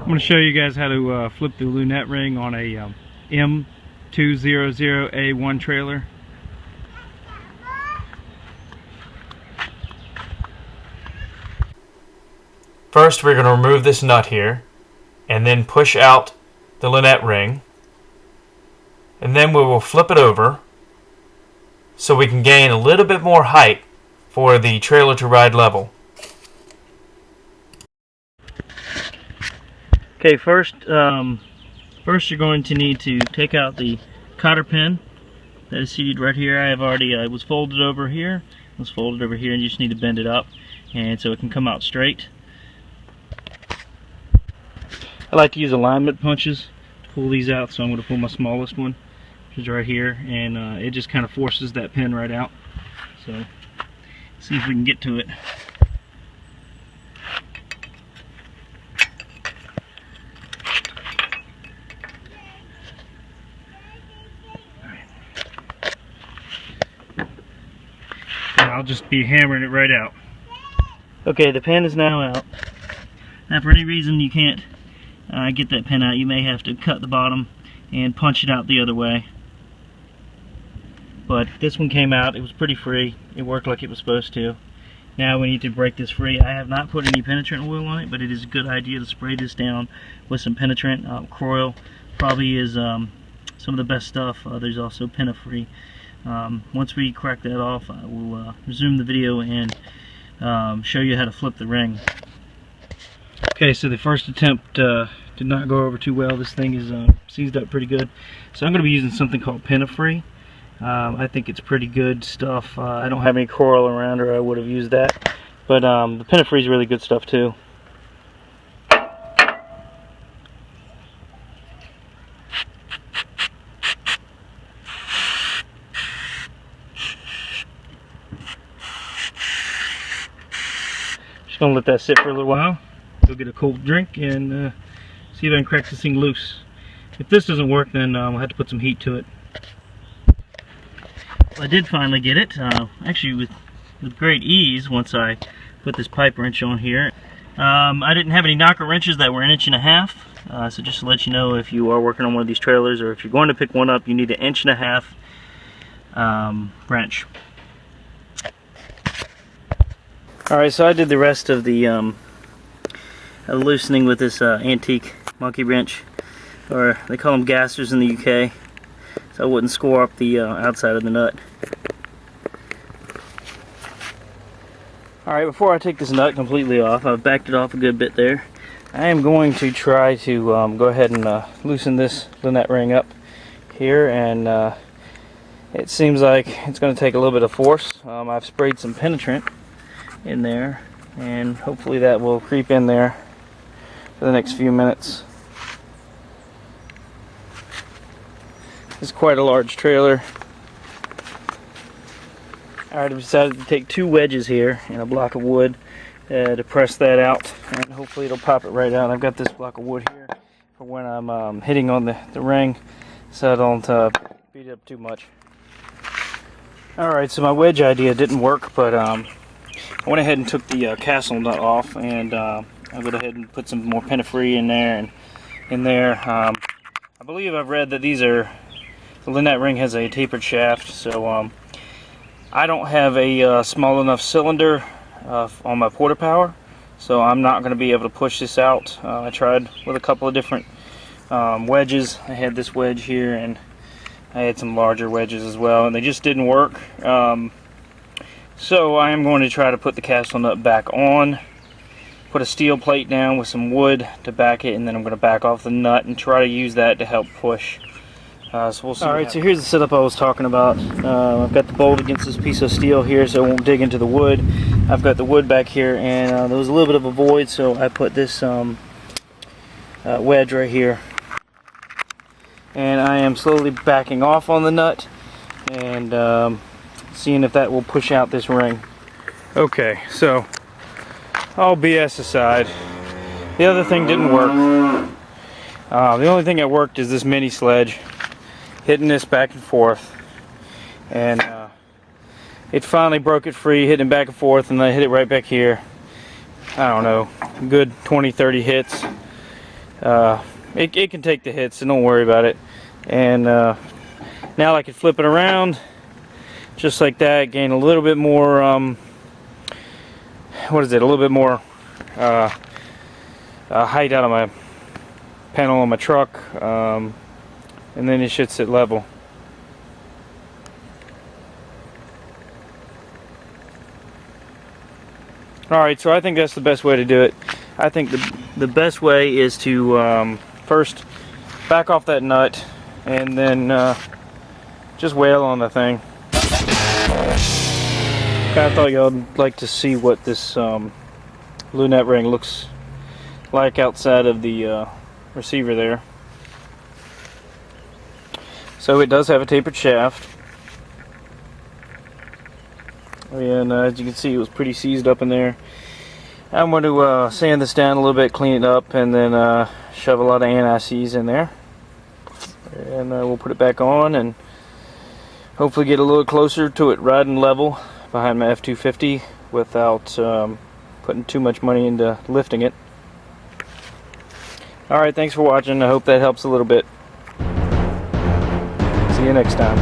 going to show you guys how to flip the Lunette ring on a M200A1 trailer. First, we're going to remove this nut here and then push out the Lunette ring, and then we will flip it over so we can gain a little bit more height for the trailer to ride level. Okay, first you're going to need to take out the cotter pin that is seated right here. It was folded over here. It was folded over here, and you just need to bend it up, and so it can come out straight. I like to use alignment punches to pull these out, so I'm going to pull my smallest one, which is right here, and it just kind of forces that pin right out. So, see if we can get to it. I'll just be hammering it right out. Okay, the pin is now out. Now, if for any reason you can't get that pin out, you may have to cut the bottom and punch it out the other way. But this one came out. It was pretty free. It worked like it was supposed to. Now we need to break this free. I have not put any penetrant oil on it, but it is a good idea to spray this down with some penetrant. Croil probably is some of the best stuff. There's also Pena-free. Once we crack that off, I will resume the video and show you how to flip the ring. Okay, so the first attempt did not go over too well. This thing is seized up pretty good. So I'm going to be using something called Pena-free. I think it's pretty good stuff. I don't have any Croil around, or I would have used that. But the Pena-free is really good stuff too. Just gonna let that sit for a little while. Go get a cold drink and see if I can crack this thing loose. If this doesn't work, then we'll have to put some heat to it. Well, I did finally get it, actually with great ease once I put this pipe wrench on here. I didn't have any knocker wrenches that were 1.5 inches, so just to let you know, if you are working on one of these trailers, or if you're going to pick one up, you need an 1.5 inch wrench. Alright, so I did the rest of the loosening with this antique monkey wrench, or they call them gassers in the UK, so I wouldn't score up the outside of the nut. Alright, before I take this nut completely off, I've backed it off a good bit there. I am going to try to go ahead and loosen this Lunette ring up here, and it seems like it's going to take a little bit of force. I've sprayed some penetrant in there, and hopefully that will creep in there for the next few minutes. This is quite a large trailer. Alright, I've decided to take 2 wedges here and a block of wood to press that out, and hopefully it'll pop it right out. I've got this block of wood here for when I'm hitting on the ring, so I don't beat it up too much. Alright, so my wedge idea didn't work, but I went ahead and took the castle nut off, and I went ahead and put some more Pena-free in there. And in there, I believe I've read that the Lunette ring has a tapered shaft, so I don't have a small enough cylinder on my porta power, so I'm not going to be able to push this out. I tried with a couple of different wedges. I had this wedge here, and I had some larger wedges as well, and they just didn't work. So I am going to try to put the castle nut back on, put a steel plate down with some wood to back it, and then I'm going to back off the nut and try to use that to help push. So we'll see. Alright, so here's the setup I was talking about. I've got the bolt against this piece of steel here so it won't dig into the wood. I've got the wood back here, and there was a little bit of a void, so I put this wedge right here. And I am slowly backing off on the nut and seeing if that will push out this ring. Okay, so all BS aside, the other thing didn't work. The only thing that worked is this mini sledge, hitting this back and forth, and it finally broke it free, hitting it back and forth, and I hit it right back here. I don't know, good 20-30 hits, it can take the hits, so don't worry about it. And now I can flip it around just like that, gain a little bit more what is it, a little bit more height out of my panel on my truck, and then it should sit level. Alright, so I think that's the best way to do it. I think the best way is to first back off that nut and then just wail on the thing. Kind of thought y'all would like to see what this Lunette ring looks like outside of the receiver there. So it does have a tapered shaft, and as you can see, it was pretty seized up in there. I'm going to sand this down a little bit, clean it up, and then shove a lot of anti-seize in there, and we'll put it back on and hopefully get a little closer to it riding level behind my F250 without putting too much money into lifting it. Alright, thanks for watching. I hope that helps a little bit. See you next time.